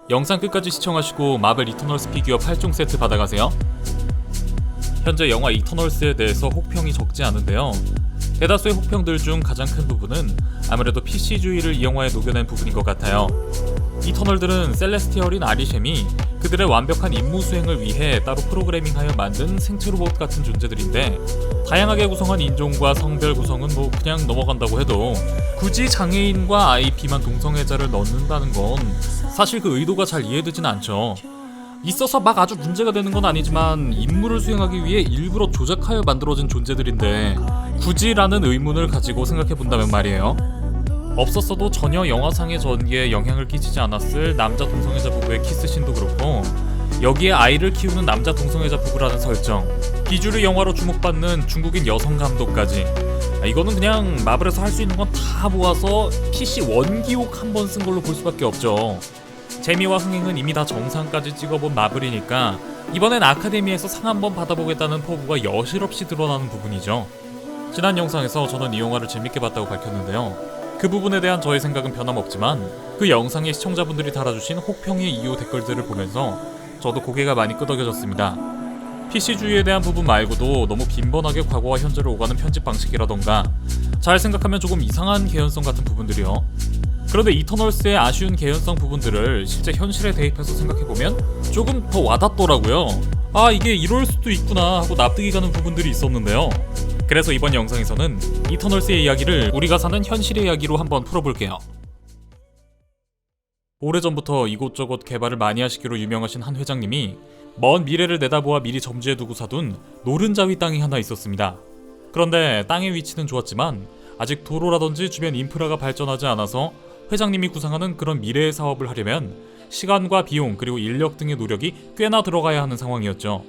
영상 끝까지 시청하시고 마블 이터널스 피규어 8종 세트 받아가세요. 현재 영화 이터널스에 대해서 혹평이 적지 않은데요. 대다수의 혹평들 중 가장 큰 부분은 아무래도 PC주의를 이 영화에 녹여낸 부분인 것 같아요. 이터널들은 셀레스티얼인 아리셴이 그들의 완벽한 임무 수행을 위해 따로 프로그래밍하여 만든 생체 로봇 같은 존재들인데, 다양하게 구성한 인종과 성별 구성은 그냥 넘어간다고 해도 굳이 장애인과 아이 비만 동성애자를 넣는다는 건 사실 그 의도가 잘 이해되진 않죠. 있어서 막 아주 문제가 되는 건 아니지만 임무를 수행하기 위해 일부러 조작하여 만들어진 존재들인데 굳이라는 의문을 가지고 생각해본다면 말이에요. 없었어도 전혀 영화상의 전개에 영향을 끼치지 않았을 남자 동성애자 부부의 키스신도 그렇고, 여기에 아이를 키우는 남자 동성애자 부부라는 설정, 비주류 영화로 주목받는 중국인 여성 감독까지, 이거는 그냥 마블에서 할 수 있는 건 다 모아서 PC 원기옥 한 번 쓴 걸로 볼 수밖에 없죠. 재미와 흥행은 이미 다 정상까지 찍어본 마블이니까 이번엔 아카데미에서 상 한번 받아보겠다는 포부가 여실없이 드러나는 부분이죠. 지난 영상에서 저는 이 영화를 재밌게 봤다고 밝혔는데요. 그 부분에 대한 저의 생각은 변함없지만 그 영상에 시청자분들이 달아주신 혹평의 이유 댓글들을 보면서 저도 고개가 많이 끄덕여졌습니다. PC주의에 대한 부분 말고도 너무 빈번하게 과거와 현재를 오가는 편집 방식이라던가, 잘 생각하면 조금 이상한 개연성 같은 부분들이요. 그런데 이터널스의 아쉬운 개연성 부분들을 실제 현실에 대입해서 생각해보면 조금 더 와닿더라고요. 아, 이게 이럴 수도 있구나 하고 납득이 가는 부분들이 있었는데요. 그래서 이번 영상에서는 이터널스의 이야기를 우리가 사는 현실의 이야기로 한번 풀어볼게요. 오래전부터 이곳저곳 개발을 많이 하시기로 유명하신 한 회장님이 먼 미래를 내다보아 미리 점지해두고 사둔 노른자위 땅이 하나 있었습니다. 그런데 땅의 위치는 좋았지만 아직 도로라든지 주변 인프라가 발전하지 않아서 회장님이 구상하는 그런 미래의 사업을 하려면 시간과 비용 그리고 인력 등의 노력이 꽤나 들어가야 하는 상황이었죠.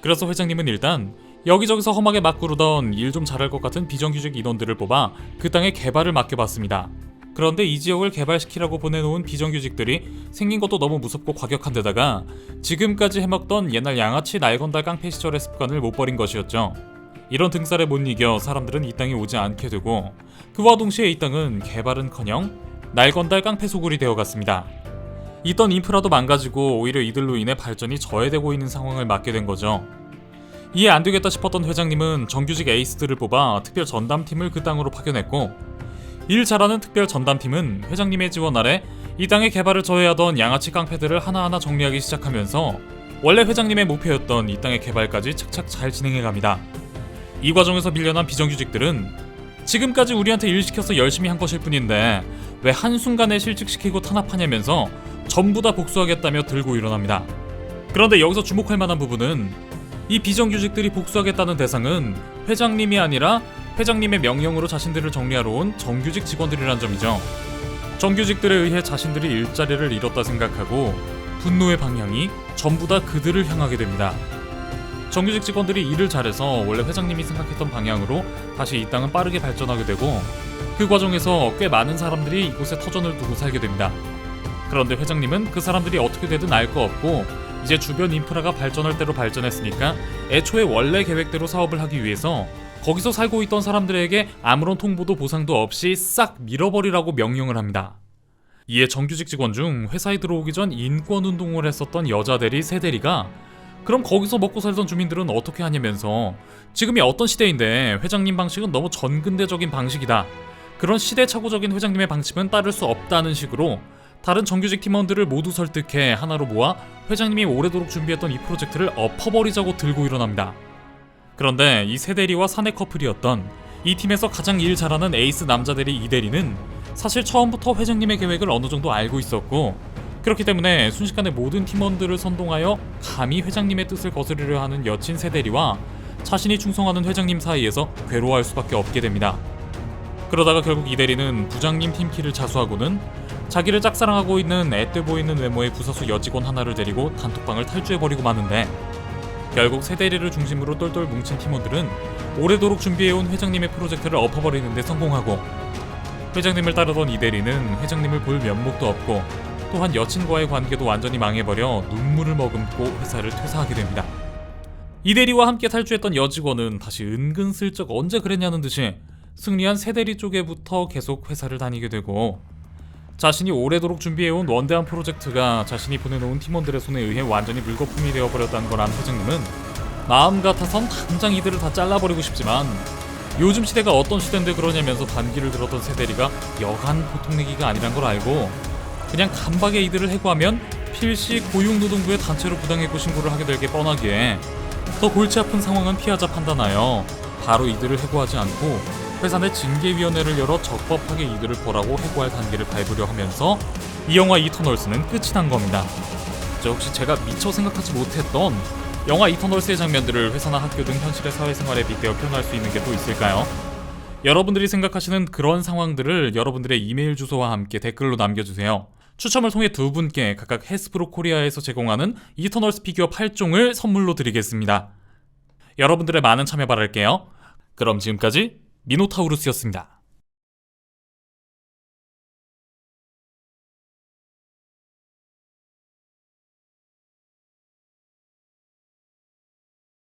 그래서 회장님은 일단 여기저기서 험하게 막 구르던 일 좀 잘할 것 같은 비정규직 인원들을 뽑아 그 땅의 개발을 맡겨봤습니다. 그런데 이 지역을 개발시키라고 보내놓은 비정규직들이 생긴 것도 너무 무섭고 과격한 데다가 지금까지 해먹던 옛날 양아치 날건달 깡패 시절의 습관을 못 버린 것이었죠. 이런 등살에 못 이겨 사람들은 이 땅에 오지 않게 되고, 그와 동시에 이 땅은 개발은커녕 날건달 깡패 소굴이 되어갔습니다. 있던 인프라도 망가지고 오히려 이들로 인해 발전이 저해되고 있는 상황을 맞게 된 거죠. 이해 안 되겠다 싶었던 회장님은 정규직 에이스들을 뽑아 특별 전담팀을 그 땅으로 파견했고, 일 잘하는 특별 전담팀은 회장님의 지원 아래 이 땅의 개발을 저해하던 양아치 깡패들을 하나하나 정리하기 시작하면서 원래 회장님의 목표였던 이 땅의 개발까지 착착 잘 진행해갑니다. 이 과정에서 밀려난 비정규직들은 지금까지 우리한테 일 시켜서 열심히 한 것일 뿐인데 왜 한순간에 실직시키고 탄압하냐면서 전부 다 복수하겠다며 들고 일어납니다. 그런데 여기서 주목할 만한 부분은 이 비정규직들이 복수하겠다는 대상은 회장님이 아니라 회장님의 명령으로 자신들을 정리하러 온 정규직 직원들이란 점이죠. 정규직들에 의해 자신들이 일자리를 잃었다 생각하고 분노의 방향이 전부 다 그들을 향하게 됩니다. 정규직 직원들이 일을 잘해서 원래 회장님이 생각했던 방향으로 다시 이 땅은 빠르게 발전하게 되고, 그 과정에서 꽤 많은 사람들이 이곳에 터전을 두고 살게 됩니다. 그런데 회장님은 그 사람들이 어떻게 되든 알 거 없고 이제 주변 인프라가 발전할 대로 발전했으니까 애초에 원래 계획대로 사업을 하기 위해서 거기서 살고 있던 사람들에게 아무런 통보도 보상도 없이 싹 밀어버리라고 명령을 합니다. 이에 정규직 직원 중 회사에 들어오기 전 인권운동을 했었던 여자 대리 세 대리가 그럼 거기서 먹고 살던 주민들은 어떻게 하냐면서 지금이 어떤 시대인데 회장님 방식은 너무 전근대적인 방식이다, 그런 시대착오적인 회장님의 방침은 따를 수 없다는 식으로 다른 정규직 팀원들을 모두 설득해 하나로 모아 회장님이 오래도록 준비했던 이 프로젝트를 엎어버리자고 들고 일어납니다. 그런데 이 세 대리와 사내 커플이었던 이 팀에서 가장 일 잘하는 에이스 남자 대리 이 대리는 사실 처음부터 회장님의 계획을 어느 정도 알고 있었고, 그렇기 때문에 순식간에 모든 팀원들을 선동하여 감히 회장님의 뜻을 거스르려 하는 여친 세 대리와 자신이 충성하는 회장님 사이에서 괴로워할 수밖에 없게 됩니다. 그러다가 결국 이 대리는 부장님 팀키를 자수하고는 자기를 짝사랑하고 있는 앳돼 보이는 외모의 부사수 여직원 하나를 데리고 단톡방을 탈주해버리고 마는데, 결국 세 대리를 중심으로 똘똘 뭉친 팀원들은 오래도록 준비해온 회장님의 프로젝트를 엎어버리는 데 성공하고, 회장님을 따르던 이 대리는 회장님을 볼 면목도 없고 또한 여친과의 관계도 완전히 망해버려 눈물을 머금고 회사를 퇴사하게 됩니다. 이 대리와 함께 탈주했던 여직원은 다시 은근슬쩍 언제 그랬냐는 듯이 승리한 세 대리 쪽에부터 계속 회사를 다니게 되고, 자신이 오래도록 준비해온 원대한 프로젝트가 자신이 보내놓은 팀원들의 손에 의해 완전히 물거품이 되어버렸다는 걸 안 회장님은 마음 같아선 당장 이들을 다 잘라버리고 싶지만 요즘 시대가 어떤 시대인데 그러냐면서 반기를 들었던 새대리가 여간 보통 얘기가 아니란 걸 알고 그냥 간박에 이들을 해고하면 필시 고용노동부에 단체로 부당해고 신고를 하게 될 게 뻔하기에 더 골치 아픈 상황은 피하자 판단하여 바로 이들을 해고하지 않고 회사 내 징계위원회를 열어 적법하게 이들을 벌하고 해고할 단계를 밟으려 하면서 이 영화 이터널스는 끝이 난 겁니다. 혹시 제가 미처 생각하지 못했던 영화 이터널스의 장면들을 회사나 학교 등 현실의 사회생활에 빗대어 표현할 수 있는 게 또 있을까요? 여러분들이 생각하시는 그런 상황들을 여러분들의 이메일 주소와 함께 댓글로 남겨주세요. 추첨을 통해 두 분께 각각 해스프로 코리아에서 제공하는 이터널스 피규어 8종을 선물로 드리겠습니다. 여러분들의 많은 참여 바랄게요. 그럼 지금까지 미노타우루스였습니다.